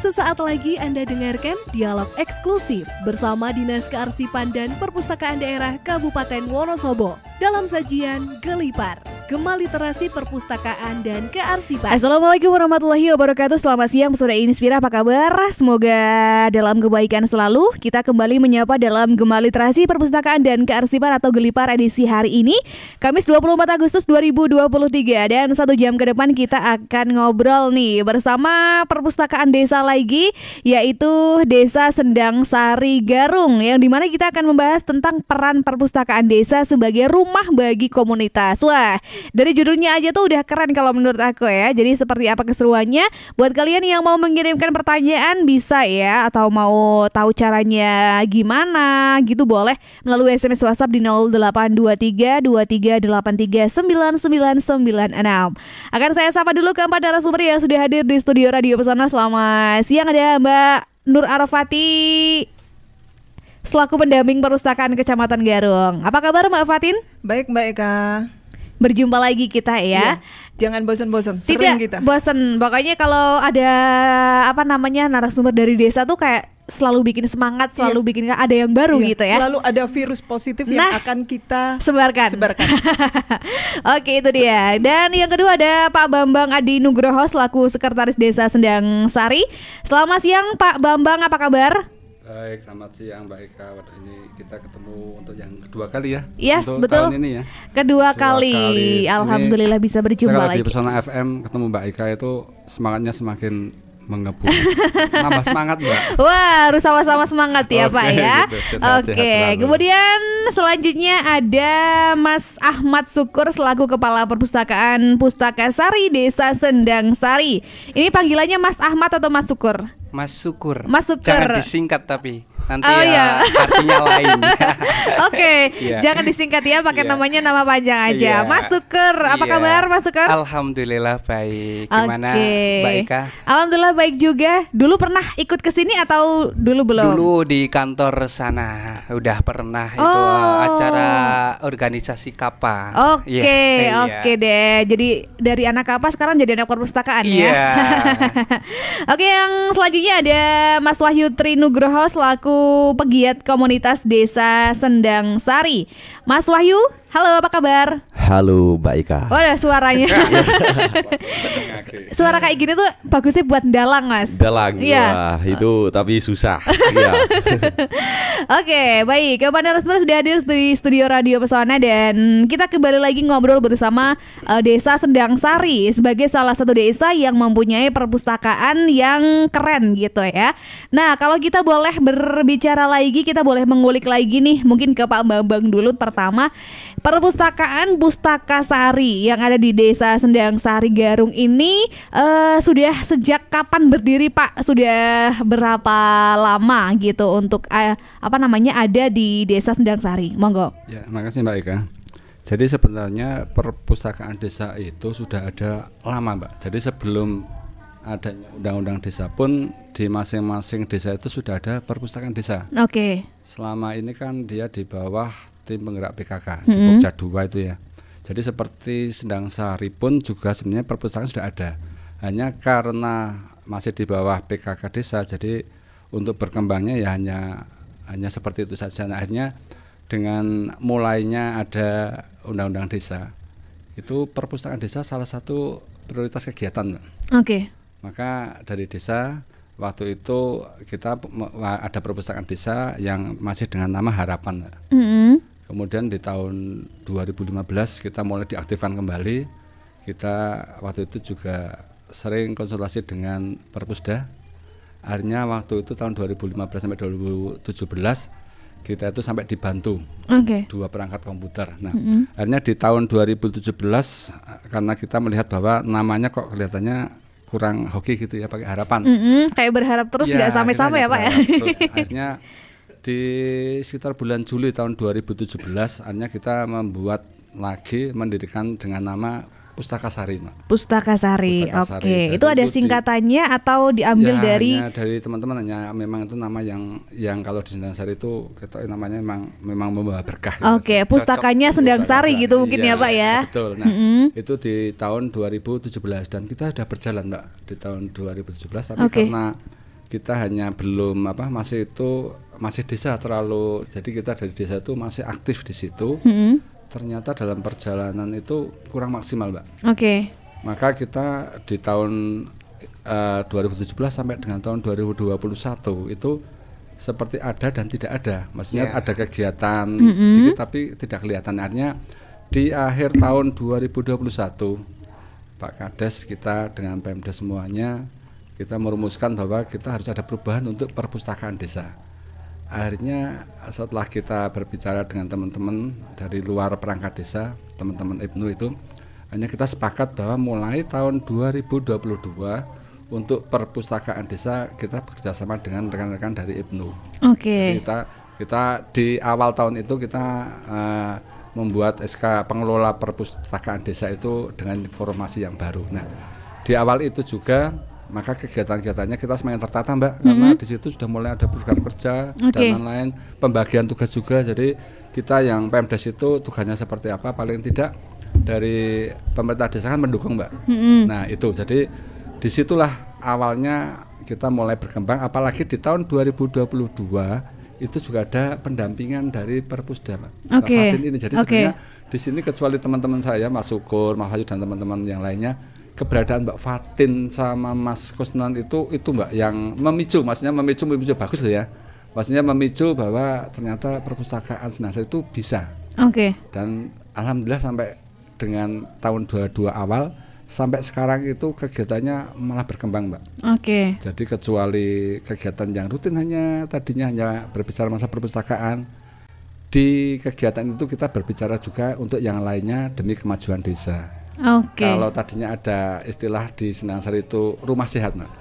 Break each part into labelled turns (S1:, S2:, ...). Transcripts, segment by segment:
S1: Sesaat lagi Anda dengarkan dialog eksklusif bersama Dinas Kearsipan dan Perpustakaan Daerah Kabupaten Wonosobo dalam sajian Gelipar, Gema Literasi Perpustakaan dan Kearsipan.
S2: Assalamualaikum warahmatullahi wabarakatuh. Selamat siang Pesona Inspira, apa kabar? Semoga dalam kebaikan selalu. Kita kembali menyapa dalam Gema Literasi Perpustakaan dan Kearsipan atau Gelipar edisi hari ini, Kamis 24 Agustus 2023. Dan 1 jam ke depan kita akan ngobrol nih bersama Perpustakaan Desa lagi, yaitu Desa Sendang Sari Garung, yang dimana kita akan membahas tentang peran perpustakaan desa sebagai rumah bagi komunitas. Wah, dari judulnya aja tuh udah keren kalau menurut aku ya. Jadi seperti apa keseruannya? Buat kalian yang mau mengirimkan pertanyaan bisa ya, atau mau tahu caranya gimana gitu boleh melalui SMS WhatsApp di 0823 2383 9996. Akan saya sapa dulu keempat narasumber yang sudah hadir di studio Radio Pesona. Selamat siang, ada Mbak Nur Arafati selaku pendamping perpustakaan Kecamatan Garung. Apa kabar Mbak Fatin?
S3: Baik Mbak Eka.
S2: Berjumpa lagi kita ya.
S3: Jangan bosan-bosan, sering
S2: Tidak
S3: kita.
S2: bosan. Pokoknya kalau ada narasumber dari desa tuh kayak selalu bikin semangat, selalu bikin ada yang baru gitu ya.
S3: Selalu ada virus positif yang akan kita
S2: sebarkan. Oke, itu dia. Dan yang kedua ada Pak Bambang Adi Nugroho selaku Sekretaris Desa Sendang Sari. Selamat siang Pak Bambang, apa kabar?
S4: Baik, selamat siang Mbak Eka. Ini kita ketemu untuk yang kedua kali ya.
S2: Yes,
S4: untuk
S2: betul.
S4: Tahun ini ya.
S2: Kedua kali. Alhamdulillah bisa berjumpa lagi.
S4: Di Pesona FM ketemu Mbak Eka itu semangatnya semakin mengebu. Nambah semangat Mbak.
S2: Wah, harus sama-sama semangat ya Pak ya.
S4: Gitu.
S2: Oke. Kemudian selanjutnya ada Mas Ahmad Syukur selaku Kepala Perpustakaan Pustaka Sari Desa Sendang Sari. ini panggilannya Mas Ahmad atau Mas Syukur?
S5: Mas Syukur.
S2: Mas Syukur.
S5: Jangan disingkat tapi nanti artinya lain.
S2: Oke, jangan disingkat ya, pakai namanya nama panjang aja. Mas Syukur, apa kabar Mas Syukur?
S5: Alhamdulillah baik. Gimana Mbak Eka?
S2: Alhamdulillah baik juga. Dulu pernah ikut ke sini atau dulu belum?
S5: Dulu di kantor sana udah pernah itu acara organisasi KAPA.
S2: Oke deh. Jadi dari anak KAPA sekarang jadi anak perpustakaan ya. Oke, yang selanjutnya ada Mas Wahyu Trinugroho selaku pegiat komunitas Desa Sendang Sari. Mas Wahyu, halo, apa kabar?
S6: Halo Mbak Ika.
S2: Ada suaranya. Suara kayak gini tuh bagusnya buat dalang Mas.
S6: Dalang, wah itu tapi susah.
S2: Oke, baik. Kepada narasumber sudah hadir di studio Radio Pesona dan kita kembali lagi ngobrol bersama Desa Sendang Sari sebagai salah satu desa yang mempunyai perpustakaan yang keren gitu ya. Nah, kalau kita boleh berbicara lagi, kita boleh mengulik lagi nih, mungkin ke Pak Bambang dulu pertama. Perpustakaan Pustaka Sari yang ada di Desa Sendang Sari Garung ini sudah sejak kapan berdiri Pak? Sudah berapa lama gitu untuk ada di Desa Sendang Sari? Monggo.
S4: Ya, makasih Mbak Eka. Jadi sebenarnya perpustakaan desa itu sudah ada lama Mbak. Jadi sebelum adanya undang-undang desa pun di masing-masing desa itu sudah ada perpustakaan desa.
S2: Oke.
S4: Selama ini kan dia di bawah tim penggerak PKK di Pokja 2 itu ya. Jadi seperti Sendang Sari pun juga sebenarnya perpustakaan sudah ada. Hanya karena masih di bawah PKK desa, jadi untuk berkembangnya ya hanya seperti itu saja. Nah, akhirnya dengan mulainya ada undang-undang desa, itu perpustakaan desa salah satu prioritas kegiatan.
S2: Oke.
S4: Maka dari desa waktu itu kita ada perpustakaan desa yang masih dengan nama Harapan. Kemudian di tahun 2015 kita mulai diaktifkan kembali. Kita waktu itu juga sering konsultasi dengan Perpusda. Akhirnya waktu itu tahun 2015 sampai 2017 kita itu sampai dibantu 2 perangkat komputer. Nah, akhirnya di tahun 2017 karena kita melihat bahwa namanya kok kelihatannya kurang hoki gitu ya, pakai harapan.
S2: Kayak berharap terus nggak sampai-sampai ya Pak ya.
S4: Terus akhirnya di sekitar bulan Juli tahun 2017 akhirnya kita mendirikan dengan nama Pustaka Sari, Mak.
S2: Pustaka Sari. Oke. Itu ada singkatannya atau diambil dari?
S4: Hanya dari teman-teman, hanya memang itu nama yang kalau di Sendang Sari itu kita namanya memang membawa berkah.
S2: Oke, pustakanya Sendang Sari gitu mungkin ya Pak ya.
S4: Betul. Nah, itu di tahun 2017 dan kita sudah berjalan Mbak di tahun 2017 tapi karena kita hanya belum masih desa terlalu, jadi kita dari desa itu masih aktif di situ. Ternyata dalam perjalanan itu kurang maksimal, Mbak. Maka kita di tahun 2017 sampai dengan tahun 2021 itu seperti ada dan tidak ada. Maksudnya ada kegiatan sedikit tapi tidak kelihatan. Artinya di akhir tahun 2021 Pak Kades kita dengan Pemda semuanya kita merumuskan bahwa kita harus ada perubahan untuk perpustakaan desa. Akhirnya setelah kita berbicara dengan teman-teman dari luar perangkat desa, teman-teman IPNU itu, hanya kita sepakat bahwa mulai tahun 2022 untuk perpustakaan desa kita bekerjasama dengan rekan-rekan dari IPNU. Jadi kita di awal tahun itu kita membuat SK pengelola perpustakaan desa itu dengan informasi yang baru. Nah, di awal itu juga maka kegiatan-kegiatannya kita semakin tertata, Mbak, karena di situ sudah mulai ada program kerja dan lain-lain, pembagian tugas juga. Jadi kita yang Pemdes itu tugasnya seperti apa, paling tidak dari pemerintah desa kan mendukung, Mbak. Nah itu, jadi disitulah awalnya kita mulai berkembang, apalagi di tahun 2022 itu juga ada pendampingan dari Perpusda, Mbak. Fatin ini. Jadi sebenarnya di sini kecuali teman-teman saya, Mas Syukur, Mas Hayu dan teman-teman yang lainnya, keberadaan Mbak Fatin sama Mas Kusnan itu Mbak yang memicu, maksudnya memicu bagus loh ya. Maksudnya memicu bahwa ternyata perpustakaan Sinasari itu bisa. Dan alhamdulillah sampai dengan tahun 22 awal sampai sekarang itu kegiatannya malah berkembang, Mbak. Jadi kecuali kegiatan yang rutin tadinya hanya berbicara masa perpustakaan, di kegiatan itu kita berbicara juga untuk yang lainnya demi kemajuan desa. Kalau tadinya ada istilah di Sinasari itu rumah sehat, Mbak.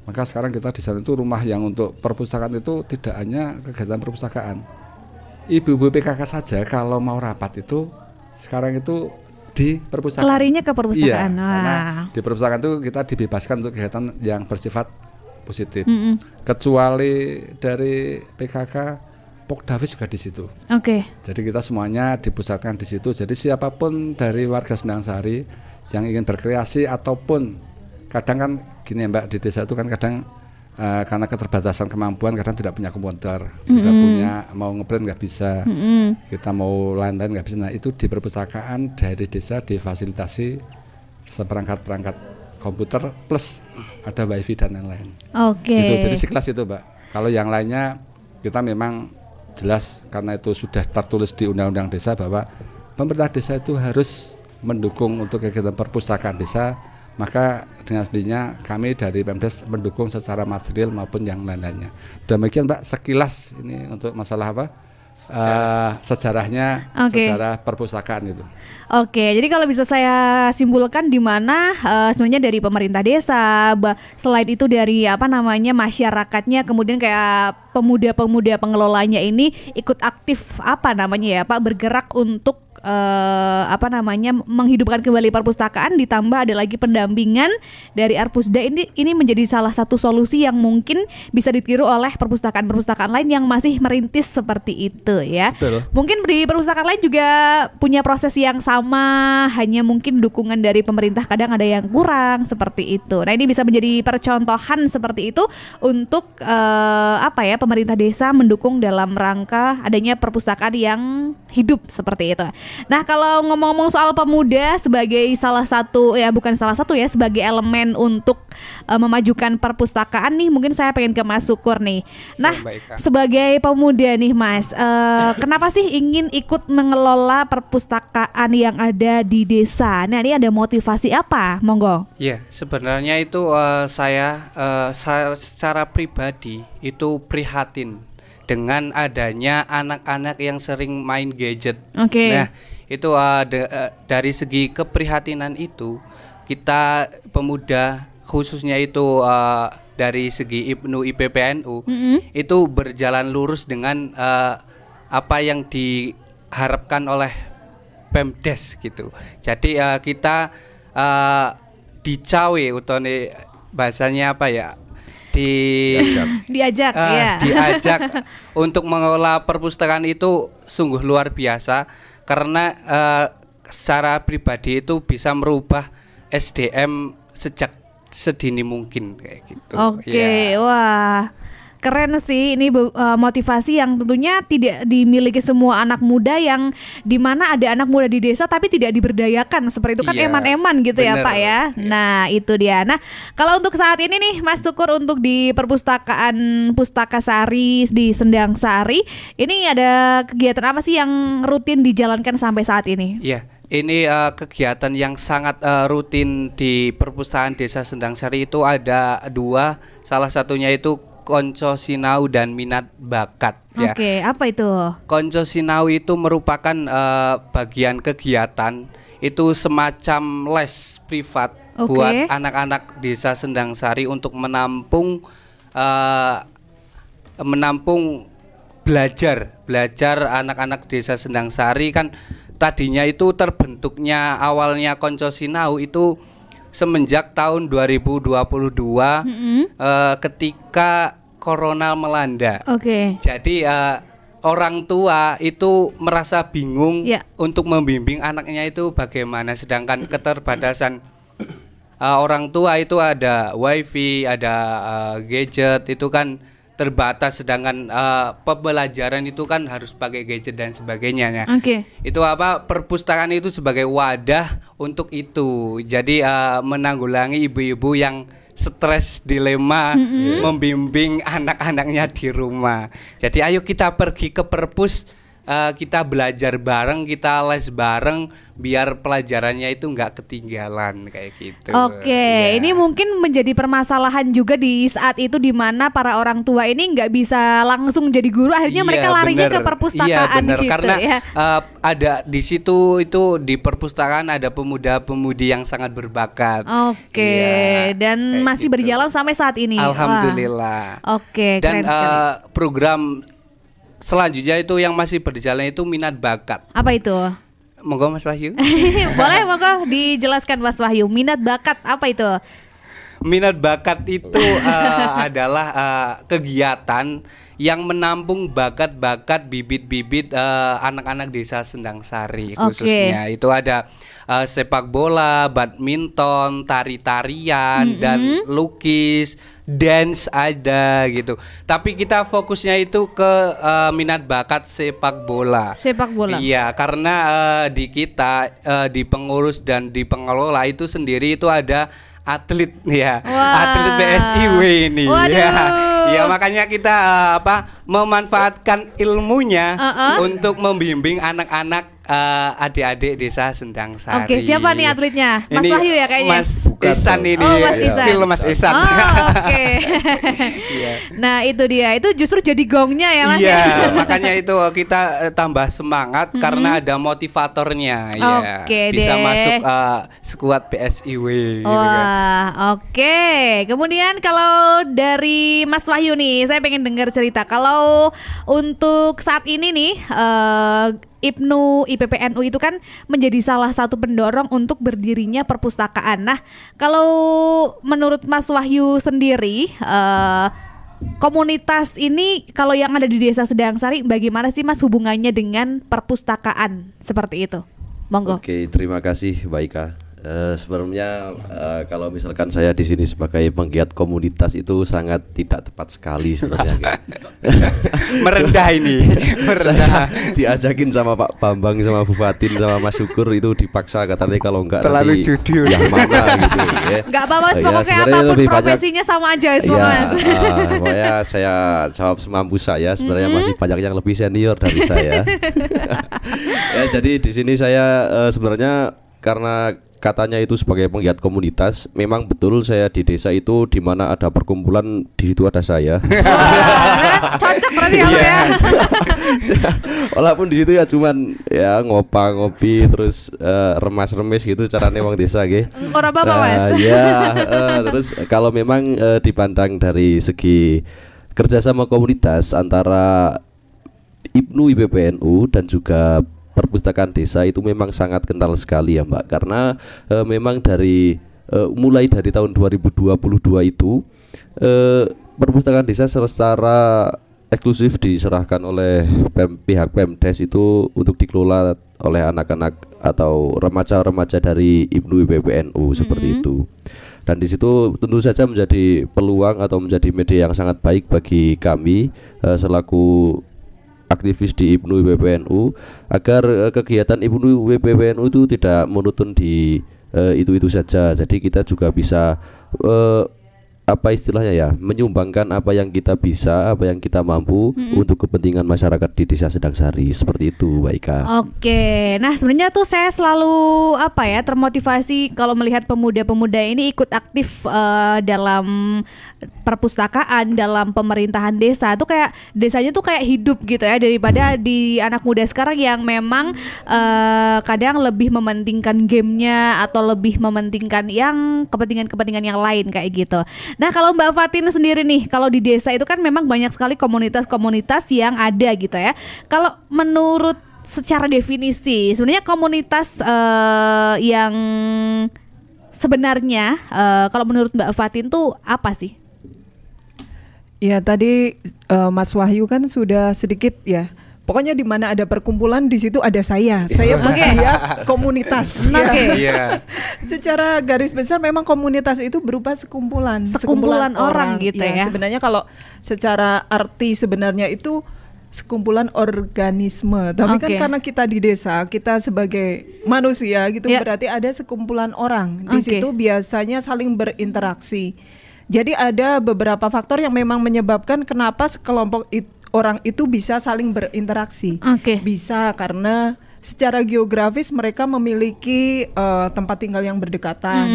S4: Maka sekarang kita di sana itu rumah yang untuk perpustakaan itu tidak hanya kegiatan perpustakaan. Ibu-ibu PKK saja kalau mau rapat itu sekarang itu di perpustakaan.
S2: Larinya ke perpustakaan.
S4: Karena di perpustakaan itu kita dibebaskan untuk kegiatan yang bersifat positif. Kecuali dari PKK, Pokdavis juga di situ. Jadi kita semuanya dipusatkan di situ. Jadi siapapun dari warga Sinasari yang ingin berkreasi ataupun kadang kan gini, Mbak, di desa itu kan kadang karena keterbatasan kemampuan kadang tidak punya komputer, tidak punya, mau ngeprint nggak bisa, kita mau lain-lain nggak bisa. Nah itu di perpustakaan dari desa difasilitasi seperangkat-perangkat komputer plus ada wifi dan lain-lain. Gitu. Jadi sekelas itu, Mbak. Kalau yang lainnya kita memang jelas karena itu sudah tertulis di Undang-Undang Desa bahwa pemerintah desa itu harus mendukung untuk kegiatan perpustakaan desa. Maka dengan sendirinya kami dari Pemdes mendukung secara material maupun yang lain-lainnya. Demikian, Mbak, sekilas ini untuk masalah sejarahnya, sejarah perpustakaan itu.
S2: Jadi kalau bisa saya simpulkan di mana sebenarnya dari pemerintah desa, selain itu dari masyarakatnya, kemudian kayak pemuda-pemuda pengelolanya ini ikut aktif Pak, bergerak untuk menghidupkan kembali perpustakaan, ditambah ada lagi pendampingan dari Arpusda. Ini menjadi salah satu solusi yang mungkin bisa ditiru oleh perpustakaan-perpustakaan lain yang masih merintis seperti itu ya. Mungkin di perpustakaan lain juga punya proses yang sama, hanya mungkin dukungan dari pemerintah kadang ada yang kurang seperti itu. Nah ini bisa menjadi percontohan seperti itu untuk pemerintah desa mendukung dalam rangka adanya perpustakaan yang hidup seperti itu. Nah kalau ngomong-ngomong soal pemuda sebagai sebagai elemen untuk memajukan perpustakaan nih, mungkin saya pengen ke Mas Syukur nih. Nah sebagai pemuda nih Mas, kenapa sih ingin ikut mengelola perpustakaan yang ada di desa? Nah ini ada motivasi apa? Monggo.
S5: Ya sebenarnya itu saya secara pribadi itu prihatin dengan adanya anak-anak yang sering main gadget. Nah itu dari segi keprihatinan itu kita pemuda khususnya itu dari segi IPNU IPPNU itu berjalan lurus dengan apa yang diharapkan oleh Pemdes gitu. Jadi kita dicawe utone bahasanya
S2: diajak
S5: untuk mengelola perpustakaan itu sungguh luar biasa karena secara pribadi itu bisa merubah SDM sejak sedini mungkin kayak gitu.
S2: Oke, wah. Keren sih, ini motivasi yang tentunya tidak dimiliki semua anak muda, yang dimana ada anak muda di desa tapi tidak diberdayakan seperti itu kan, eman-eman gitu ya Pak ya. Nah itu dia. Nah kalau untuk saat ini nih Mas Syukur, untuk di perpustakaan Pustaka Sari di Sendang Sari ini ada kegiatan apa sih yang rutin dijalankan sampai saat ini?
S5: Iya. Ini kegiatan yang sangat rutin di perpustakaan Desa Sendang Sari itu ada 2, salah satunya itu Konco Sinau dan Minat Bakat.
S2: Oke, apa itu?
S5: Konco Sinau itu merupakan bagian kegiatan, itu semacam les privat buat anak-anak Desa Sendang Sari untuk menampung belajar anak-anak Desa Sendang Sari. Kan tadinya itu terbentuknya awalnya Konco Sinau itu semenjak tahun 2022 ketika corona melanda. Jadi orang tua itu merasa bingung untuk membimbing anaknya itu bagaimana, sedangkan keterbatasan orang tua itu ada wifi, ada gadget itu kan terbatas, sedangkan pembelajaran itu kan harus pakai gadget dan sebagainya. Itu perpustakaan itu sebagai wadah untuk itu. Jadi menanggulangi ibu-ibu yang stres, dilema membimbing anak-anaknya di rumah. Jadi ayo kita pergi ke perpus, kita belajar bareng, kita les bareng, biar pelajarannya itu nggak ketinggalan kayak gitu.
S2: Ini mungkin menjadi permasalahan juga di saat itu, di mana para orang tua ini nggak bisa langsung jadi guru, akhirnya mereka larinya ke perpustakaan gitu.
S5: Karena ada di situ, itu di perpustakaan ada pemuda-pemudi yang sangat berbakat.
S2: Dan masih gitu berjalan sampai saat ini.
S5: Alhamdulillah. Dan program selanjutnya itu yang masih berjalan itu Minat Bakat.
S2: Apa itu?
S5: Monggo Mas Wahyu.
S2: Boleh, monggo dijelaskan Mas Wahyu. Minat bakat apa itu?
S5: Minat bakat itu adalah kegiatan yang menampung bakat-bakat, bibit-bibit anak-anak Desa Sendang Sari khususnya. Itu ada sepak bola, badminton, tari-tarian, dan lukis, dance ada gitu. Tapi kita fokusnya itu ke minat bakat sepak bola.
S2: Sepak bola.
S5: Iya, karena di kita di pengurus dan di pengelola itu sendiri itu ada atlet atlet PSIW ini. Ya makanya kita memanfaatkan ilmunya untuk membimbing anak-anak adik-adik Desa Sendang Sari.
S2: Siapa nih atletnya? Mas Wahyu ya kayaknya.
S5: Mas Ihsan ini.
S2: Mas Ihsan.
S5: Mas Ihsan.
S2: Nah itu dia, itu justru jadi gongnya ya Mas.
S5: Makanya itu kita tambah semangat karena ada motivatornya. Bisa masuk skuad PSIW.
S2: Kemudian kalau dari Mas Wahyu nih, saya pengen dengar cerita. Kalau untuk saat ini nih, IPPNU itu kan menjadi salah satu pendorong untuk berdirinya perpustakaan. Nah, kalau menurut Mas Wahyu sendiri, komunitas ini kalau yang ada di Desa Sendang Sari, bagaimana sih Mas hubungannya dengan perpustakaan seperti itu? Monggo.
S6: Terima kasih Mbak Ika. Sebenarnya kalau misalkan saya di sini sebagai penggiat komunitas itu sangat tidak tepat sekali sebenarnya.
S5: Merendah ini, merendah.
S6: Diajakin sama Pak Bambang, sama Bu Fatin, sama Mas Syukur itu dipaksa, katanya kalau enggak
S5: terlalu
S6: nanti
S5: jujur
S6: yang mana gitu ya.
S2: Enggak apa-apa, pokoknya apapun profesinya sama aja semua Mas.
S6: Pokoknya saya jawab semampu saya. Sebenarnya masih banyak yang lebih senior dari saya. Jadi di sini saya sebenarnya karena katanya itu sebagai penggiat komunitas, memang betul saya di desa itu di mana ada perkumpulan, di situ ada saya.
S2: Cocok berarti ya.
S6: Walaupun di situ ya cuman ya ngopi terus remas-remis gitu caranya wong desa nggih.
S2: Ora apa-apa Mas.
S6: Terus kalau memang dipandang dari segi kerjasama komunitas antara IPPNU dan juga perpustakaan desa itu memang sangat kental sekali ya Mbak, karena memang dari mulai dari tahun 2022 itu perpustakaan desa secara eksklusif diserahkan oleh pihak Pemdes itu untuk dikelola oleh anak-anak atau remaja-remaja dari IPPNU seperti itu. Dan di situ tentu saja menjadi peluang atau menjadi media yang sangat baik bagi kami selaku aktivis di IPNU WPWNU agar kegiatan IPNU WPWNU itu tidak monoton di itu saja. Jadi kita juga bisa apa istilahnya ya, menyumbangkan apa yang kita bisa, apa yang kita mampu untuk kepentingan masyarakat di Desa Sendangsari, seperti itu, Mbak Ika.
S2: Oke, nah sebenarnya tuh saya selalu termotivasi kalau melihat pemuda-pemuda ini ikut aktif dalam perpustakaan, dalam pemerintahan desa. Tuh kayak desanya tuh kayak hidup gitu ya, daripada di anak muda sekarang yang memang kadang lebih mementingkan gamenya atau lebih mementingkan yang kepentingan-kepentingan yang lain kayak gitu. Nah kalau Mbak Fatin sendiri nih, kalau di desa itu kan memang banyak sekali komunitas-komunitas yang ada gitu ya. Kalau menurut secara definisi, sebenarnya komunitas yang sebenarnya kalau menurut Mbak Fatin tuh apa sih?
S3: Ya tadi Mas Wahyu kan sudah sedikit ya. Pokoknya di mana ada perkumpulan di situ ada saya. Saya dia komunitas.
S5: Iya.
S3: Secara garis besar memang komunitas itu berupa sekumpulan
S2: orang gitu ya.
S3: Sebenarnya kalau secara arti sebenarnya itu sekumpulan organisme. Tapi kan karena kita di desa, kita sebagai manusia gitu berarti ada sekumpulan orang. Di situ biasanya saling berinteraksi. Jadi ada beberapa faktor yang memang menyebabkan kenapa sekelompok orang itu bisa saling berinteraksi. Bisa karena secara geografis mereka memiliki tempat tinggal yang berdekatan,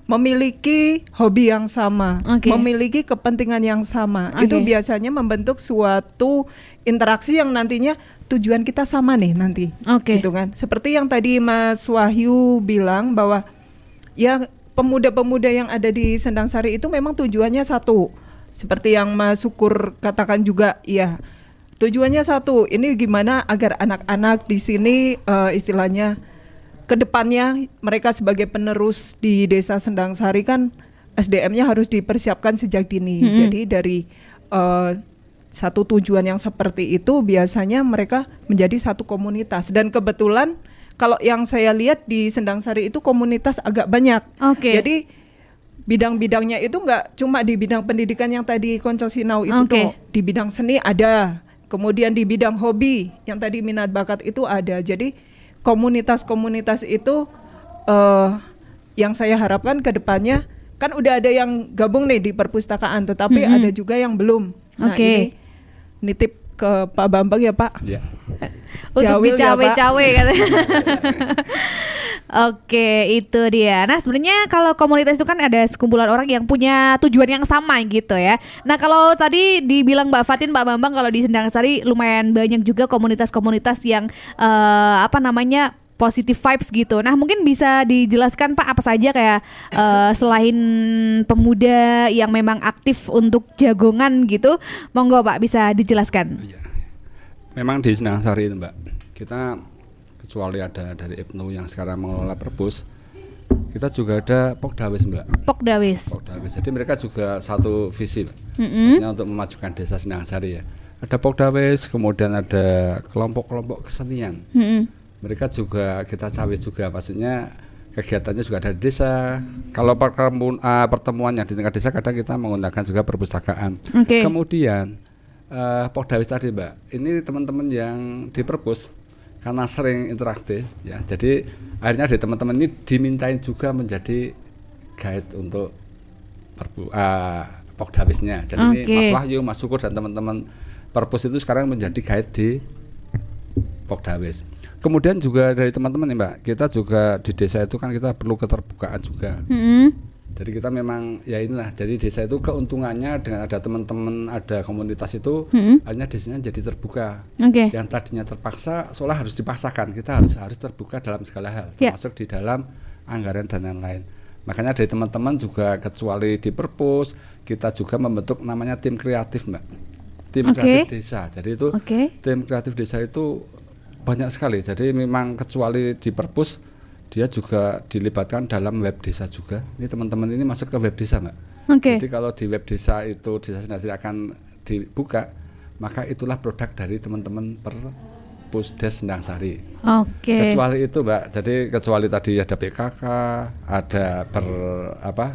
S3: memiliki hobi yang sama, memiliki kepentingan yang sama. Itu biasanya membentuk suatu interaksi yang nantinya tujuan kita sama nih nanti. Gitu kan. Seperti yang tadi Mas Wahyu bilang bahwa ya pemuda-pemuda yang ada di Sendangsari itu memang tujuannya satu. Seperti yang Mas Syukur katakan juga, ya tujuannya satu. Ini gimana agar anak-anak di sini istilahnya kedepannya mereka sebagai penerus di Desa Sendangsari kan SDM-nya harus dipersiapkan sejak dini. Jadi dari satu tujuan yang seperti itu biasanya mereka menjadi satu komunitas. Dan kebetulan kalau yang saya lihat di Sendangsari itu komunitas agak banyak. Jadi bidang-bidangnya itu nggak cuma di bidang pendidikan yang tadi Konco Sinau itu tuh, di bidang seni ada, kemudian di bidang hobi yang tadi minat bakat itu ada. Jadi komunitas-komunitas itu yang saya harapkan ke depannya kan udah ada yang gabung nih di perpustakaan, tetapi ada juga yang belum. Nah ini nitip ke Pak Bambang ya Pak.
S2: Untuk dicawe-cawe katanya. Oke, itu dia. Nah sebenarnya kalau komunitas itu kan ada sekumpulan orang yang punya tujuan yang sama gitu ya. Nah kalau tadi dibilang Mbak Fatin, Pak Bambang, kalau di Sendangsari lumayan banyak juga komunitas-komunitas yang positive vibes gitu. Nah mungkin bisa dijelaskan Pak apa saja kayak selain pemuda yang memang aktif untuk jagongan gitu, monggo Pak bisa dijelaskan.
S4: Memang di Sendangsari itu Mbak, kita kecuali ada dari IPNU yang sekarang mengelola perpus, kita juga ada Pokdawes Mbak. Pokdawes. Jadi mereka juga satu visi Mbak. Maksudnya untuk memajukan Desa Sendangsari ya. Ada Pokdawes, kemudian ada kelompok-kelompok kesenian. Mereka juga kita cawe juga, maksudnya kegiatannya juga ada di desa. Kalau pertemuan yang di tingkat desa kadang kita menggunakan juga perpustakaan. Kemudian Pokdawes tadi Mbak, ini teman-teman yang di perpus karena sering interaktif ya, jadi akhirnya dari teman-teman ini dimintain juga menjadi guide untuk Pokdawesnya. Jadi ini Mas Wahyu, Mas Syukur dan teman-teman perpus itu sekarang menjadi guide di Pokdawes. Kemudian juga dari teman-teman nih Mbak, kita juga di desa itu kan kita perlu keterbukaan juga. Jadi kita memang ya inilah, jadi desa itu keuntungannya dengan ada teman-teman, ada komunitas itu akhirnya desanya jadi terbuka. Yang tadinya terpaksa seolah harus dipaksakan, kita harus terbuka dalam segala hal, termasuk di dalam anggaran dan lain-lain. Makanya dari teman-teman juga kecuali di perpus, kita juga membentuk namanya tim kreatif Mbak. Tim kreatif desa. Jadi itu tim kreatif desa itu banyak sekali. Jadi memang kecuali di perpus, dia juga dilibatkan dalam web desa juga. Ini teman-teman ini masuk ke web desa Mbak. Jadi kalau di web desa itu Desa Sendangsari akan dibuka, maka itulah produk dari teman-teman Pusdes Sendang Sari. Kecuali itu Mbak, jadi kecuali tadi ada PKK, ada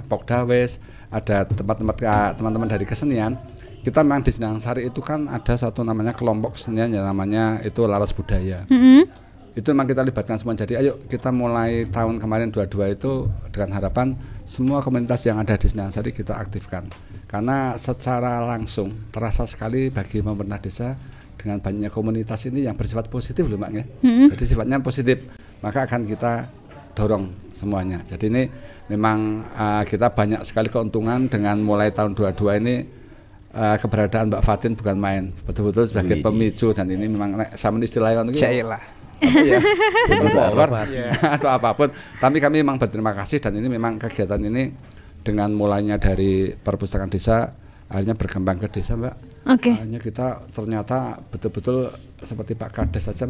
S4: Pokdawes, ada tempat-tempat teman-teman dari kesenian. Kita memang di Sendang Sari itu kan ada satu namanya kelompok kesenian yang namanya itu Laras Budaya. Itu memang kita libatkan semua. Jadi ayo kita mulai tahun kemarin 22 itu dengan harapan semua komunitas yang ada di Sendang Sari kita aktifkan. Karena secara langsung terasa sekali bagi pemerintah desa dengan banyaknya komunitas ini yang bersifat positif loh Mbak ya. Jadi sifatnya positif, maka akan kita dorong semuanya. Jadi ini memang kita banyak sekali keuntungan dengan mulai tahun 22 ini. Keberadaan Mbak Fatin bukan main, betul-betul sebagai pemicu, dan ini memang sama istilahnya untuk atau apapun. Tapi kami memang berterima kasih, dan ini memang kegiatan ini dengan mulainya dari perpustakaan desa akhirnya berkembang ke desa Mbak. Akhirnya kita ternyata betul-betul seperti Pak Kades saja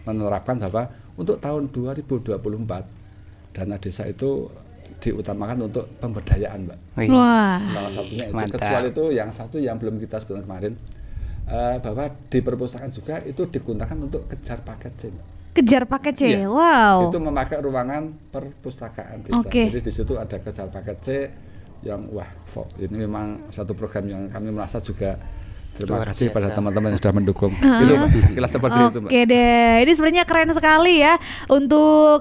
S4: menerapkan bahwa untuk tahun 2024 dana desa itu diutamakan untuk pemberdayaan Mbak. Salah satunya itu. Kecuali itu yang satu yang belum kita sebutkan kemarin, bahwa di perpustakaan juga itu digunakan untuk kejar paket C Mbak.
S2: Kejar paket C,
S4: Itu memakai ruangan perpustakaan desa. Jadi di situ ada kejar paket C yang ini memang satu program yang kami merasa juga terima kasih pada teman-teman yang sudah mendukung. Itu sekilas seperti itu Mbak.
S2: Oke deh, ini sebenarnya keren sekali ya untuk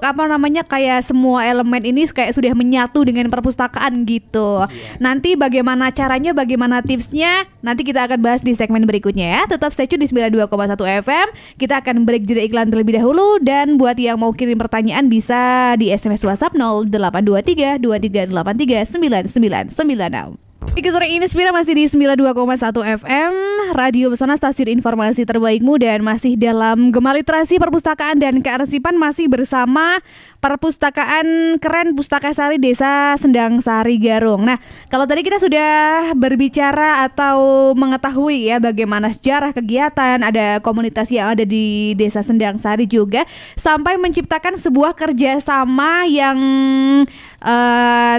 S2: kayak semua elemen ini kayak sudah menyatu dengan perpustakaan gitu. Nanti bagaimana caranya, bagaimana tipsnya, nanti kita akan bahas di segmen berikutnya ya. Tetap stay tune di 92,1 FM. Kita akan break jeda iklan terlebih dahulu, dan buat yang mau kirim pertanyaan bisa di SMS WhatsApp 0823 2383 9996. Iki sore ini Inspira masih di 92,1 FM, radio pesona stasiun informasi terbaikmu, dan masih dalam Gema Literasi Perpustakaan dan Kearsipan, masih bersama Perpustakaan Keren Pustaka Sari Desa Sendang Sari Garung. Nah, kalau tadi kita sudah berbicara atau mengetahui ya bagaimana sejarah kegiatan, ada komunitas yang ada di Desa Sendang Sari juga, sampai menciptakan sebuah kerjasama yang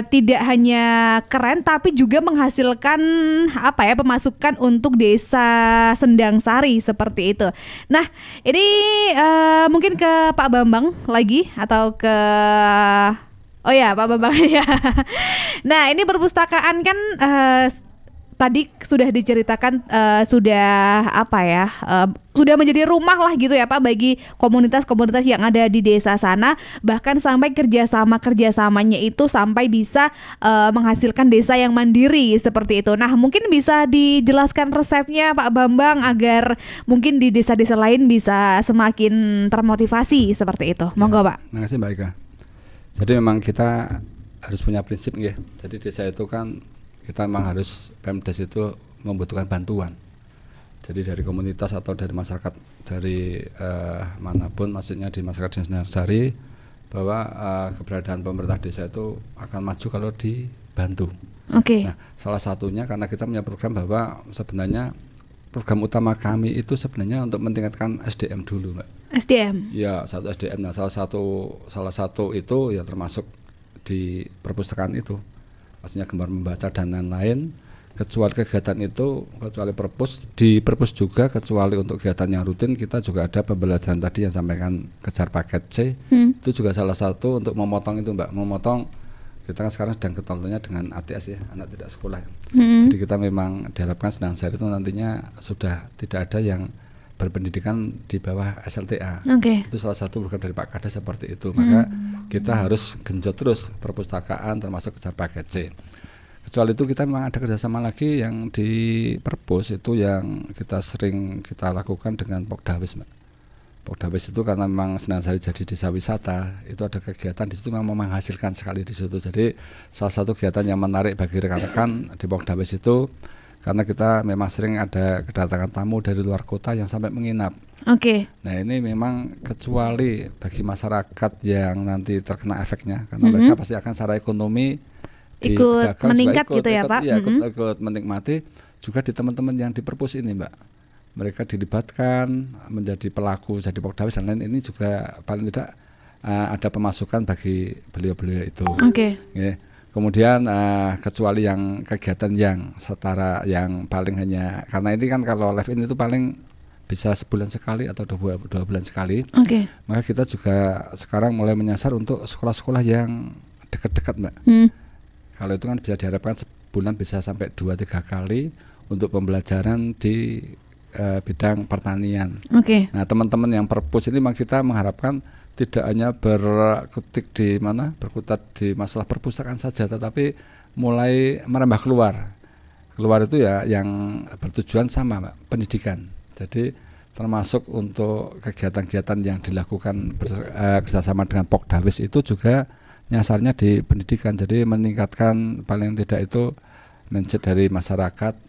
S2: tidak hanya keren tapi juga menghasilkan pemasukan untuk Desa Sendang Sari seperti itu. Nah, ini mungkin ke Pak Bambang lagi atau ke Pak Bambang ya. Nah, ini perpustakaan kan tadi sudah diceritakan sudah menjadi rumah lah gitu ya Pak bagi komunitas-komunitas yang ada di desa sana, bahkan sampai kerjasamanya itu sampai bisa menghasilkan desa yang mandiri seperti itu. Nah, mungkin bisa dijelaskan resepnya Pak Bambang agar mungkin di desa-desa lain bisa semakin termotivasi seperti itu. Monggo Pak.
S4: Terima kasih Mbak Ika. Jadi memang kita harus punya prinsip ya. Jadi desa itu kan kita memang harus, Pemdes itu membutuhkan bantuan. Jadi dari komunitas atau dari masyarakat dari manapun, maksudnya di masyarakat Sendang Sari, bahwa keberadaan pemerintah desa itu akan maju kalau dibantu. Nah, salah satunya karena kita punya program bahwa sebenarnya program utama kami itu sebenarnya untuk meningkatkan SDM dulu, Mbak.
S2: SDM.
S4: Ya, satu SDM. Nah, salah satu itu ya termasuk di perpustakaan itu. Maksudnya gemar membaca dan lain-lain. Kecuali kegiatan itu, kecuali di perpus juga, kecuali untuk kegiatan yang rutin, kita juga ada pembelajaran tadi yang sampaikan kejar paket C. Itu juga salah satu untuk memotong itu Mbak, memotong. Kita kan sekarang sedang ketontonnya dengan ATS ya, anak tidak sekolah. Jadi kita memang diharapkan Sendang Sari itu nantinya sudah tidak ada yang berpendidikan di bawah SLTA. Itu salah satu program dari Pak Kades seperti itu. Maka kita harus genjot terus perpustakaan termasuk kejar paket C. Kecuali itu kita memang ada kerjasama lagi yang di perpus itu yang kita sering kita lakukan dengan Pokdawes, Mbak. Pokdawes itu karena memang Sendang Sari jadi desa wisata, itu ada kegiatan di situ memang menghasilkan sekali di situ. Jadi salah satu kegiatan yang menarik bagi rekan-rekan di Pokdawes itu karena kita memang sering ada kedatangan tamu dari luar kota yang sampai menginap. Nah, ini memang kecuali bagi masyarakat yang nanti terkena efeknya, karena mereka pasti akan secara ekonomi
S2: ikut meningkat gitu ya Pak.
S4: Ikut menikmati juga di teman-teman yang di perpus ini Mbak. Mereka dilibatkan menjadi pelaku, jadi Pokdawes dan lain, ini juga paling tidak ada pemasukan bagi beliau-beliau itu. Ya. Kemudian kecuali yang kegiatan yang setara yang paling hanya karena ini kan kalau live in itu paling bisa sebulan sekali atau 2 bulan sekali.
S2: Maka
S4: kita juga sekarang mulai menyasar untuk sekolah-sekolah yang dekat-dekat, Mbak. Kalau itu kan bisa diharapkan sebulan bisa sampai 2-3 kali untuk pembelajaran di bidang pertanian. Nah, teman-teman yang perpus ini memang kita mengharapkan tidak hanya berkutat di masalah perpustakaan saja, tetapi mulai merambah keluar itu ya yang bertujuan sama, Mbak, pendidikan. Jadi termasuk untuk kegiatan-kegiatan yang dilakukan bersama dengan Pokdawis itu juga nyasarnya di pendidikan. Jadi meningkatkan paling tidak itu mindset dari masyarakat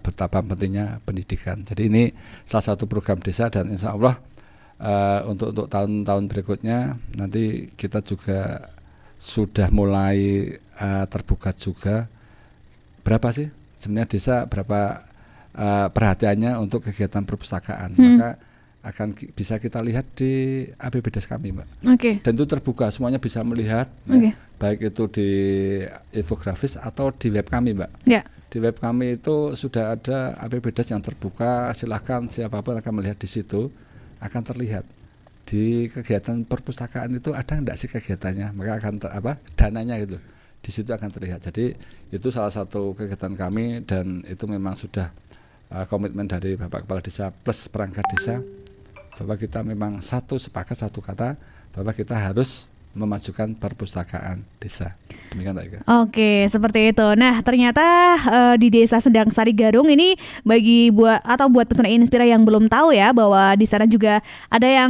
S4: betapa pentingnya pendidikan. Jadi ini salah satu program desa dan insya Allah untuk tahun-tahun berikutnya nanti kita juga sudah mulai terbuka juga berapa sih sebenarnya desa berapa perhatiannya untuk kegiatan perpustakaan. Maka akan bisa kita lihat di APBDes kami, Mbak. Dan itu terbuka, semuanya bisa melihat, ya, baik itu di infografis atau di web kami, Mbak. Di web kami itu sudah ada APBDes yang terbuka, silahkan siapapun akan melihat di situ, akan terlihat di kegiatan perpustakaan itu ada enggak sih kegiatannya, maka akan dananya gitu, di situ akan terlihat. Jadi itu salah satu kegiatan kami dan itu memang sudah komitmen dari Bapak Kepala Desa plus perangkat desa bahwa kita memang sepakat satu kata bahwa kita harus memajukan perpustakaan desa. Demikian, Mbak Ika.
S2: Oke, seperti itu. Nah, ternyata di Desa Sendang Sari Garung ini buat peserta Inspira yang belum tahu ya bahwa di sana juga ada yang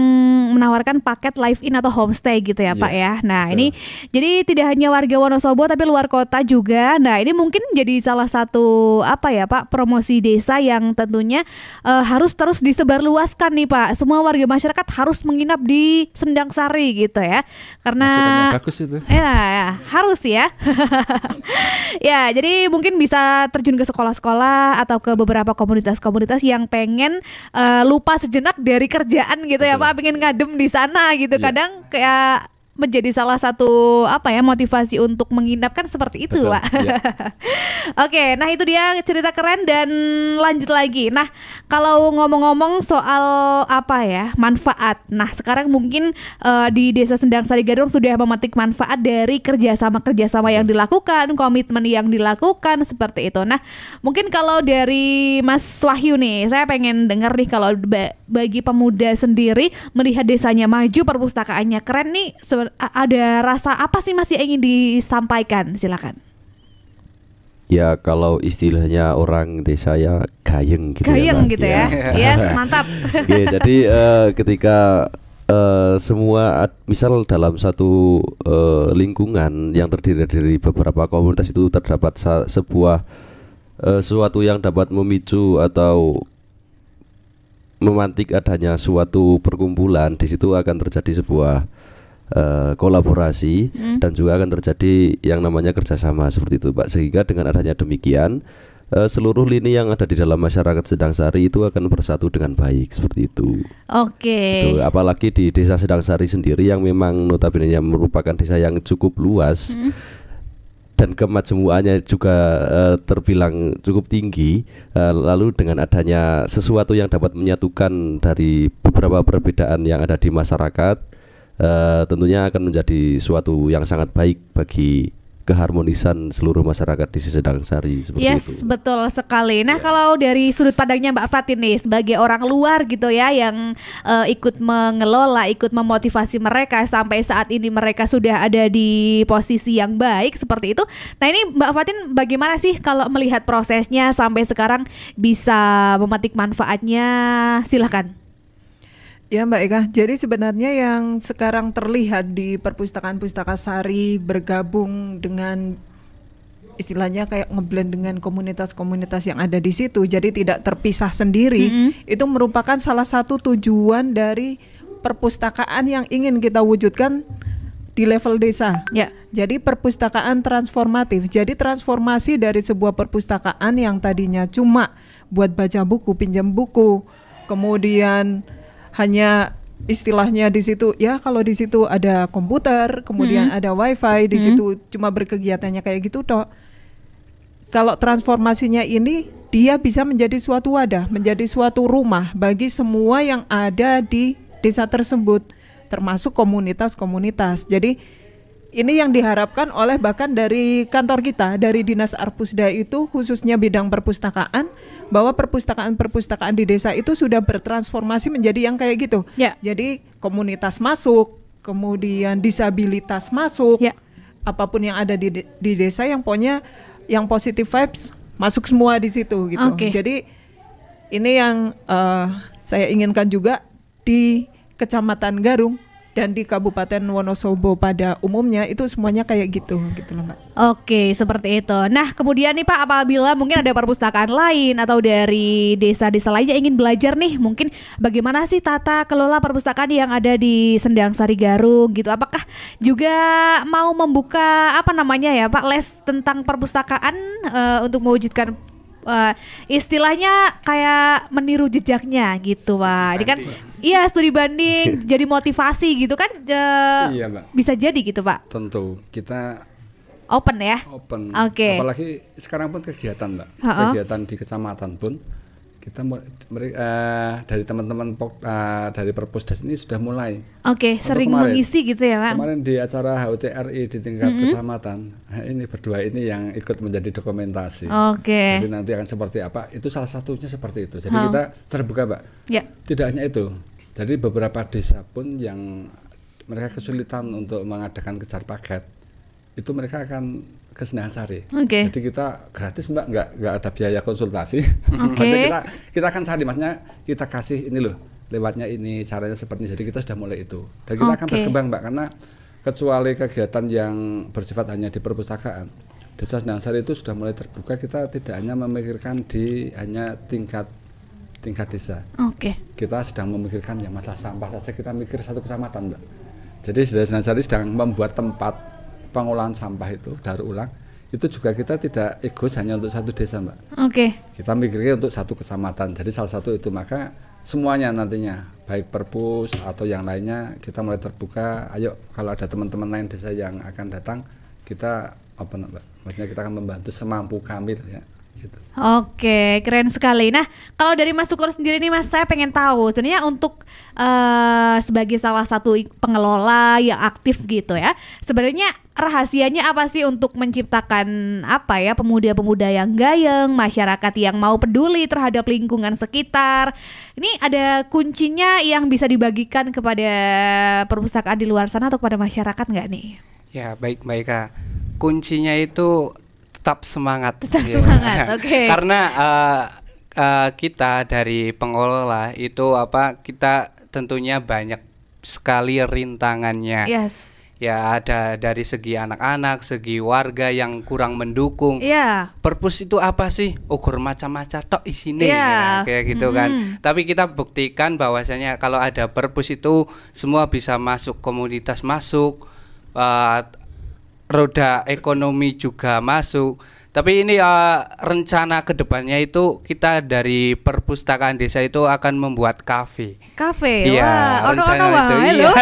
S2: menawarkan paket live in atau homestay gitu ya, Pak ya. Nah, betul. Ini jadi tidak hanya warga Wonosobo tapi luar kota juga. Nah, ini mungkin jadi salah satu Pak, promosi desa yang tentunya harus terus disebarluaskan nih, Pak. Semua warga masyarakat harus menginap di Sendang Sari gitu ya. Karena
S4: bagus itu.
S2: Ya, harus ya. Ya, jadi mungkin bisa terjun ke sekolah-sekolah atau ke beberapa komunitas-komunitas yang pengen lupa sejenak dari kerjaan gitu. Betul. Ya, Pak, pengen ngadem di sana gitu. Kadang kayak menjadi salah satu motivasi untuk menginap kan seperti itu. Betul, Pak. Ya. Oke, nah itu dia cerita keren dan lanjut lagi. Nah, kalau ngomong-ngomong soal manfaat. Nah, sekarang mungkin di Desa Sendang Sari Garung sudah memetik manfaat dari kerjasama yang dilakukan, komitmen yang dilakukan seperti itu. Nah, mungkin kalau dari Mas Wahyu nih, saya pengen dengar nih kalau bagi pemuda sendiri melihat desanya maju, perpustakaannya keren nih. Ada rasa apa sih Mas yang ingin disampaikan? Silakan.
S6: Ya, kalau istilahnya orang desa ya gayeng gitu.
S2: Gayeng gitu ya. Yes, mantap.
S6: Ya, jadi ketika semua misal dalam satu lingkungan yang terdiri dari beberapa komunitas itu terdapat sebuah sesuatu yang dapat memicu atau memantik adanya suatu perkumpulan, di situ akan terjadi sebuah kolaborasi dan juga akan terjadi yang namanya kerjasama seperti itu, Pak. Sehingga dengan adanya demikian seluruh lini yang ada di dalam masyarakat Sendang Sari itu akan bersatu dengan baik seperti itu.
S2: Oke.
S6: Gitu. Apalagi di Desa Sendang Sari sendiri yang memang notabene merupakan desa yang cukup luas dan kemajmuannya juga terbilang cukup tinggi. Lalu dengan adanya sesuatu yang dapat menyatukan dari beberapa perbedaan yang ada di masyarakat, tentunya akan menjadi suatu yang sangat baik bagi keharmonisan seluruh masyarakat di Sendang Sari seperti itu.
S2: Yes, betul sekali. Nah, kalau dari sudut pandangnya Mbak Fatin nih sebagai orang luar gitu ya yang ikut mengelola, ikut memotivasi mereka sampai saat ini mereka sudah ada di posisi yang baik seperti itu. Nah, ini Mbak Fatin bagaimana sih kalau melihat prosesnya sampai sekarang bisa memetik manfaatnya? Silakan.
S3: Ya, Mbak Eka, jadi sebenarnya yang sekarang terlihat di perpustakaan Pustaka Sari bergabung dengan istilahnya kayak ngeblend dengan komunitas-komunitas yang ada di situ, jadi tidak terpisah sendiri. Itu merupakan salah satu tujuan dari perpustakaan yang ingin kita wujudkan di level desa. Jadi perpustakaan transformatif. Jadi transformasi dari sebuah perpustakaan yang tadinya cuma buat baca buku, pinjam buku, kemudian hanya istilahnya di situ ya kalau di situ ada komputer, kemudian ada wifi di situ cuma berkegiatannya kayak gitu toh. Kalau transformasinya ini dia bisa menjadi suatu wadah, menjadi suatu rumah bagi semua yang ada di desa tersebut, termasuk komunitas-komunitas. Jadi ini yang diharapkan oleh bahkan dari kantor kita, dari Dinas Arpusda itu khususnya bidang perpustakaan, bahwa perpustakaan-perpustakaan di desa itu sudah bertransformasi menjadi yang kayak gitu. Jadi komunitas masuk, kemudian disabilitas masuk, apapun yang ada di desa yang punya yang positive vibes masuk semua di situ gitu. Jadi ini yang saya inginkan juga di Kecamatan Garung dan di Kabupaten Wonosobo pada umumnya itu semuanya kayak gitu loh Mbak.
S2: Oke, seperti itu. Nah, kemudian nih Pak, apabila mungkin ada perpustakaan lain atau dari desa-desa lainnya ingin belajar nih, mungkin bagaimana sih tata kelola perpustakaan yang ada di Sendang Sari Garung gitu? Apakah juga mau membuka Pak, les tentang perpustakaan untuk mewujudkan istilahnya kayak meniru jejaknya gitu Pak. Ini kan studi banding jadi motivasi gitu kan.
S4: Iya Mbak.
S2: Bisa jadi gitu Pak.
S4: Tentu kita
S2: open ya.
S4: Open. Apalagi sekarang pun kegiatan Mbak. Kegiatan di kecamatan pun kita dari teman-teman dari Perpusdes ini sudah mulai.
S2: Sering mengisi gitu ya Pak.
S4: Kemarin di acara HUTRI di tingkat kecamatan, ini berdua ini yang ikut menjadi dokumentasi. Jadi nanti akan seperti apa? Itu salah satunya seperti itu. Jadi kita terbuka Mbak. Tidak hanya itu. Jadi beberapa desa pun yang mereka kesulitan untuk mengadakan kejar paket, itu mereka akan ke Sendang Sari. Jadi kita gratis Mbak, nggak ada biaya konsultasi. Maksudnya kita akan cari, maksudnya kita kasih ini loh, lewatnya ini, caranya seperti ini. Jadi kita sudah mulai itu. Dan kita akan berkembang Mbak, karena kecuali kegiatan yang bersifat hanya di perpustakaan, Desa Sendang Sari itu sudah mulai terbuka. Kita tidak hanya memikirkan di hanya tingkat desa. Kita sedang memikirkan yang masalah sampah saja, kita mikir satu kecamatan Mbak. Jadi Desa Sendang Sari sedang membuat tempat pengolahan sampah itu, daur ulang, itu juga kita tidak egois hanya untuk satu desa Mbak. Kita mikirnya untuk satu kecamatan. Jadi salah satu itu, maka semuanya nantinya baik perpus atau yang lainnya kita mulai terbuka. Ayo kalau ada teman-teman lain desa yang akan datang, kita Mbak, maksudnya kita akan membantu semampu kami ya. Gitu.
S2: Keren sekali. Nah, kalau dari Mas Sukur sendiri nih Mas, saya pengen tahu sebenarnya untuk sebagai salah satu pengelola yang aktif gitu ya, sebenarnya rahasianya apa sih untuk menciptakan pemuda-pemuda yang gayeng, masyarakat yang mau peduli terhadap lingkungan sekitar? Ini ada kuncinya yang bisa dibagikan kepada perpustakaan di luar sana atau kepada masyarakat nggak nih?
S5: Ya, baik Kak. Kuncinya itu tetap semangat. Karena kita dari pengelola itu kita tentunya banyak sekali rintangannya. Ya, ada dari segi anak-anak, segi warga yang kurang mendukung. Perpus itu apa sih? Ukur macam-macam tok isine kayak gitu kan. Tapi kita buktikan bahwasanya kalau ada perpus itu semua bisa masuk, komunitas masuk, roda ekonomi juga masuk. Tapi ini rencana kedepannya itu kita dari perpustakaan desa itu akan membuat kafe. Iya, rencana itu. Iya.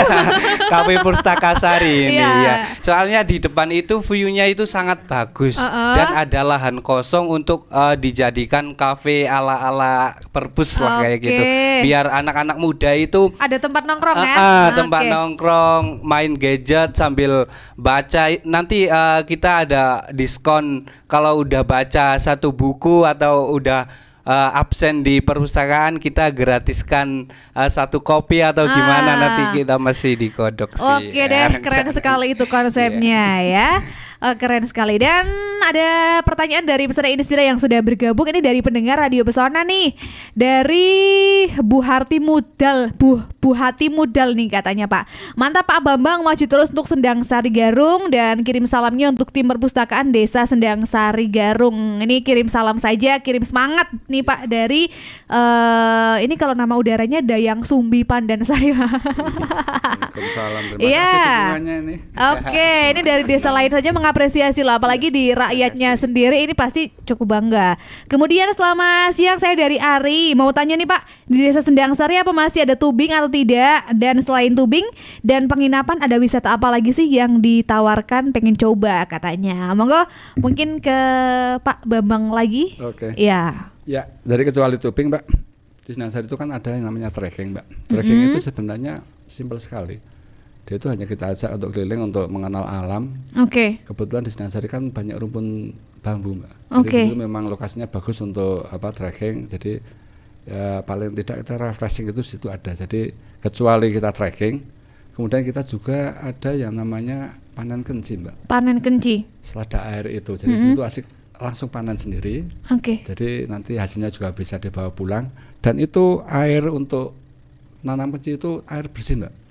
S5: Kafe Pustaka Sari ini ya. Soalnya di depan itu view-nya itu sangat bagus dan ada lahan kosong untuk dijadikan kafe ala-ala perpus lah kayak gitu. Biar anak-anak muda itu
S2: ada tempat nongkrong ya.
S5: Tempat nongkrong, main gadget sambil baca. Nanti kita ada diskon kalau udah baca satu buku atau udah absen di perpustakaan, kita gratiskan satu kopi atau gimana, nanti kita masih dikodok sih.
S2: Keren sekali itu konsepnya ya. Keren sekali. Dan ada pertanyaan dari peserta Inspira yang sudah bergabung. Ini dari pendengar Radio Pesona nih, dari Bu Hati Mudal nih katanya, Pak, mantap Pak Bambang, maju terus untuk Sendang Sari Garung dan kirim salamnya untuk tim perpustakaan Desa Sendang Sari Garung. Ini kirim salam saja, kirim semangat nih Pak dari ini kalau nama udaranya Dayang Sumbi Pandansari.
S4: Waalaikumsalam, terima kasih dukungannya ini.
S2: Ini dari desa lain saja mengapresiasi loh, apalagi di rakyatnya sendiri ini pasti cukup bangga. Kemudian selamat siang, saya dari Ari. Mau tanya nih Pak, di Desa Sendang Sari apa masih ada tubing atau tidak? Dan selain tubing dan penginapan ada wisata apa lagi sih yang ditawarkan, pengen coba katanya. Monggo mungkin ke Pak Bambang lagi.
S4: Oke.
S2: Ya.
S4: Ya, dari kecuali tubing Mbak, di Sendang Sari itu kan ada yang namanya trekking Mbak. Trekking itu sebenarnya simpel sekali. Dia itu hanya kita ajak untuk keliling untuk mengenal alam. Kebetulan di Sendang Sari kan banyak rumpun bambu Mbak. Jadi itu memang lokasinya bagus untuk trekking. Jadi ya paling tidak kita refreshing itu di situ ada. Jadi kecuali kita trekking, kemudian kita juga ada yang namanya panen kenci Mbak.
S2: Panen kenci.
S4: Selada air itu. Jadi di situ asik langsung panen sendiri. Jadi nanti hasilnya juga bisa dibawa pulang. Dan itu air untuk nanam kenci itu air bersih Mbak.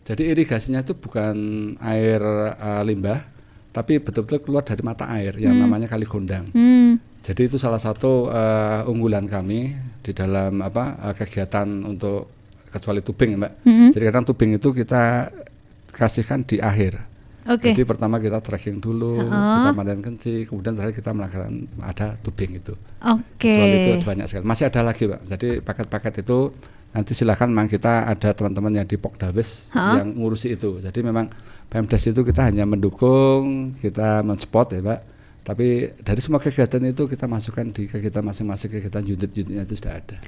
S4: Jadi irigasinya itu bukan air limbah, tapi betul-betul keluar dari mata air yang namanya Kali Gondang. Jadi itu salah satu unggulan kami di dalam kegiatan untuk kecuali tubing Mbak. Jadi kadang tubing itu kita kasihkan di akhir. Jadi pertama kita trekking dulu, kita panen kenci, kemudian terakhir kita melakukan ada tubing itu. Kecuali itu banyak sekali. Masih ada lagi Pak. Jadi paket-paket itu nanti silakan, memang kita ada teman-teman yang di Pokdawes yang ngurusi itu. Jadi memang Pemdes itu kita hanya mendukung, kita mensupport ya Pak. Tapi dari semua kegiatan itu kita masukkan di kegiatan masing-masing, kegiatan unit-unitnya itu sudah ada.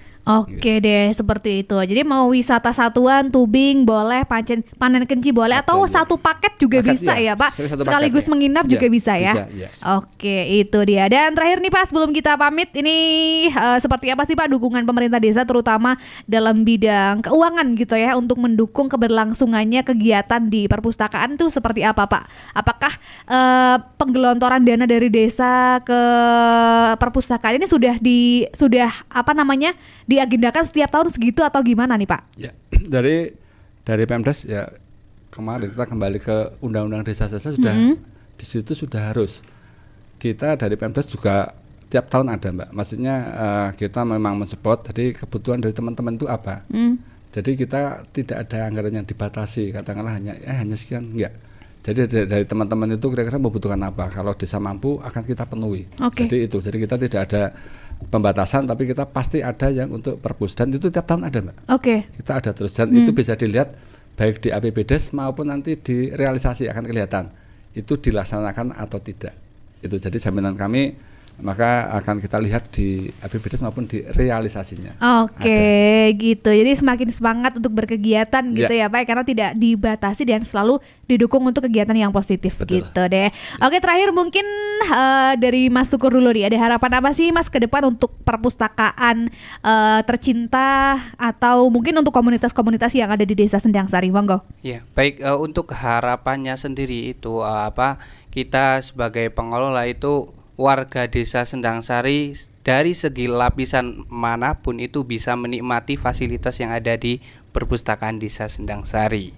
S2: Deh, seperti itu. Jadi mau wisata satuan, tubing boleh, panen kenci boleh, atau satu paket juga bisa ya Pak. Sekaligus menginap juga bisa ya. Itu dia. Dan terakhir nih Pak, sebelum kita pamit, ini seperti apa sih Pak dukungan pemerintah desa terutama dalam bidang keuangan gitu ya, untuk mendukung keberlangsungannya kegiatan di perpustakaan itu seperti apa Pak? Apakah penggelontoran dana dari desa ke perpustakaan ini sudah diagendakan setiap tahun segitu atau gimana nih Pak?
S4: Ya, dari Pemdes ya kemarin kita kembali ke Undang-Undang Desa-Desa sudah di situ sudah harus. Kita dari Pemdes juga tiap tahun ada Mbak. Maksudnya kita memang mensupport. Jadi kebutuhan dari teman-teman itu apa? Jadi kita tidak ada anggaran yang dibatasi. Katakanlah hanya sekian, enggak. Jadi dari teman-teman itu kira-kira membutuhkan apa? Kalau desa mampu akan kita penuhi. Jadi kita tidak ada pembatasan, tapi kita pasti ada yang untuk perpus, dan itu tiap tahun ada Mbak. Kita ada terus, dan itu bisa dilihat baik di APBDes maupun nanti di realisasi akan kelihatan itu dilaksanakan atau tidak. Itu jadi jaminan kami, maka akan kita lihat di APBDes maupun di realisasinya.
S2: Gitu. Jadi semakin semangat untuk berkegiatan gitu ya Pak, karena tidak dibatasi dan selalu didukung untuk kegiatan yang positif. Betul. Gitu deh. Terakhir mungkin dari Mas Sukur dulu nih, ada harapan apa sih Mas ke depan untuk perpustakaan tercinta atau mungkin untuk komunitas-komunitas yang ada di Desa Sendang Sari? Monggo.
S5: Ya, baik, untuk harapannya sendiri itu kita sebagai pengelola itu warga Desa Sendang Sari dari segi lapisan manapun itu bisa menikmati fasilitas yang ada di perpustakaan Desa Sendang Sari.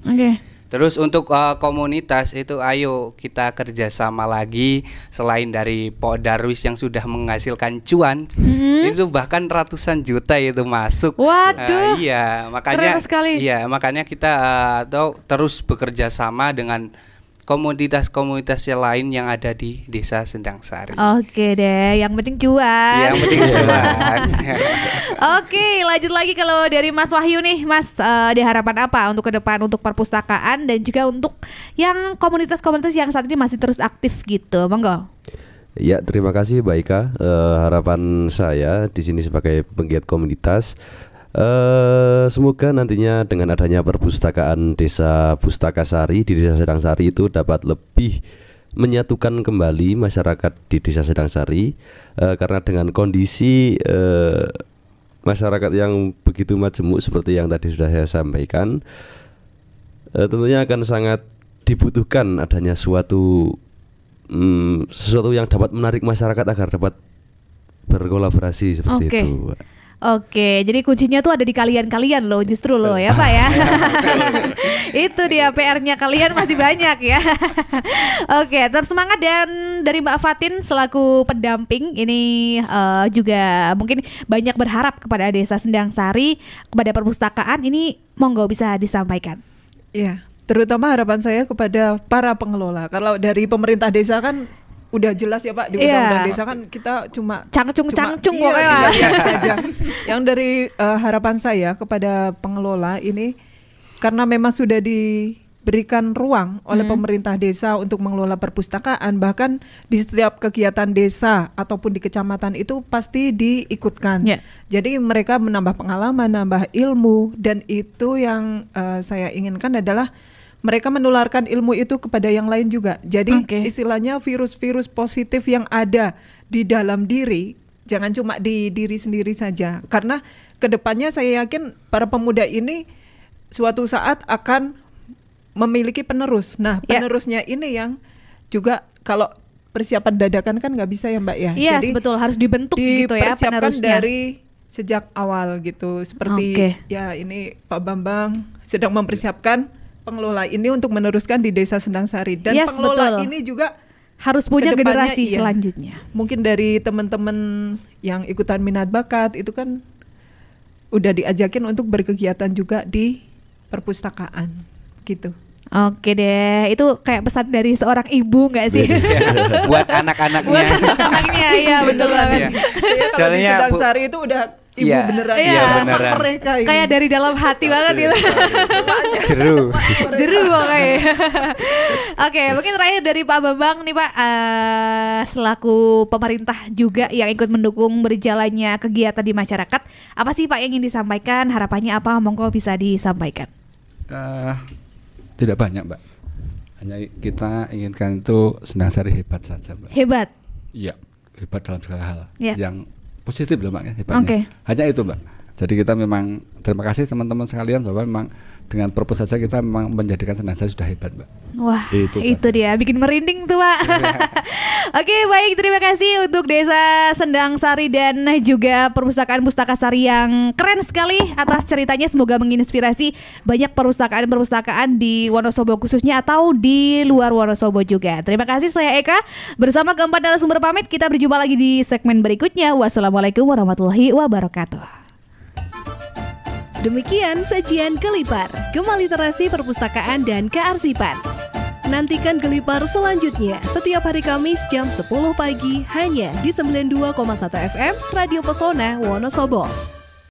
S5: Terus untuk komunitas itu ayo kita kerjasama lagi, selain dari Pok Darwis yang sudah menghasilkan cuan, itu bahkan ratusan juta itu masuk.
S2: Waduh.
S5: Makanya kita terus bekerja sama dengan komunitas-komunitas yang lain yang ada di Desa Sendang Sari.
S2: Yang penting cuan. Lanjut lagi kalau dari Mas Wahyu nih, Mas, ada harapan apa untuk ke depan untuk perpustakaan dan juga untuk yang komunitas-komunitas yang saat ini masih terus aktif gitu, monggo.
S6: Ya, terima kasih Mbak Ika. Harapan saya di sini sebagai penggiat komunitas, semoga nantinya dengan adanya perpustakaan Desa Pustaka Sari di Desa Sendang Sari itu dapat lebih menyatukan kembali masyarakat di Desa Sendang Sari, karena dengan kondisi masyarakat yang begitu majemuk seperti yang tadi sudah saya sampaikan, tentunya akan sangat dibutuhkan adanya sesuatu yang dapat menarik masyarakat agar dapat berkolaborasi seperti itu.
S2: Jadi kuncinya tuh ada di kalian loh, justru loh ya Pak ya. Itu dia PR-nya, kalian masih banyak ya. Tetap semangat. Dan dari Mbak Fatin selaku pendamping ini juga mungkin banyak berharap kepada Desa Sendang Sari, kepada perpustakaan ini, monggo bisa disampaikan.
S3: Ya, terutama harapan saya kepada para pengelola. Kalau dari pemerintah desa kan udah jelas ya Pak, di undang-undang desa kan kita cuma
S2: cangcung
S3: pokoknya saja. Yang dari harapan saya kepada pengelola ini, karena memang sudah diberikan ruang oleh pemerintah desa untuk mengelola perpustakaan, bahkan di setiap kegiatan desa ataupun di kecamatan itu pasti diikutkan. Jadi mereka menambah pengalaman, nambah ilmu, dan itu yang saya inginkan adalah mereka menularkan ilmu itu kepada yang lain juga. Jadi istilahnya virus-virus positif yang ada di dalam diri, jangan cuma di diri sendiri saja. Karena kedepannya saya yakin para pemuda ini suatu saat akan memiliki penerus. Nah, penerusnya ini yang juga kalau persiapan dadakan kan nggak bisa ya Mbak ya.
S2: Jadi betul, harus dibentuk gitu ya
S3: penerusnya. Dipersiapkan dari sejak awal gitu. Seperti ya ini Pak Bambang sedang mempersiapkan pengelola ini untuk meneruskan di Desa Sendang Sari, dan pengelola ini juga
S2: harus punya generasi selanjutnya.
S3: Mungkin dari teman-teman yang ikutan minat bakat itu kan udah diajakin untuk berkegiatan juga di perpustakaan gitu.
S2: Oke deh, itu kayak pesan dari seorang ibu nggak sih?
S5: Buat anak-anaknya.
S2: Buat anak-anaknya, iya betul banget.
S3: Kalau di Sendang Sari itu udah ibu beneran,
S5: beneran.
S3: Mereka ini.
S2: Kayak dari dalam hati banget gitu.
S5: Jeru
S2: pokoknya. Oke, mungkin terakhir dari Pak Bambang nih Pak, selaku pemerintah juga yang ikut mendukung berjalannya kegiatan di masyarakat, apa sih Pak yang ingin disampaikan? Harapannya apa? Monggo bisa disampaikan.
S4: Tidak banyak Mbak, hanya kita inginkan itu Sendang Sari hebat saja Mbak.
S2: Hebat?
S4: Iya, hebat dalam segala hal yang positif loh Mbak ya, hebatnya. Hanya itu Mbak. Jadi kita memang terima kasih teman-teman sekalian bahwa memang dengan purpose saja kita memang menjadikan Sendang Sari sudah hebat Mbak.
S2: Wah, itu dia bikin merinding tuh Pak. Oke, baik, terima kasih untuk Desa Sendang Sari dan juga Perpustakaan Pustaka Sari yang keren sekali atas ceritanya. Semoga menginspirasi banyak perpustakaan-perpustakaan di Wonosobo khususnya atau di luar Wonosobo juga. Terima kasih, saya Eka bersama keempat narasumber pamit. Kita berjumpa lagi di segmen berikutnya. Wassalamualaikum warahmatullahi wabarakatuh.
S1: Demikian sajian Gelipar, Gema Literasi Perpustakaan dan Kearsipan. Nantikan Gelipar selanjutnya setiap hari Kamis jam 10 pagi hanya di 92,1 FM Radio Pesona Wonosobo.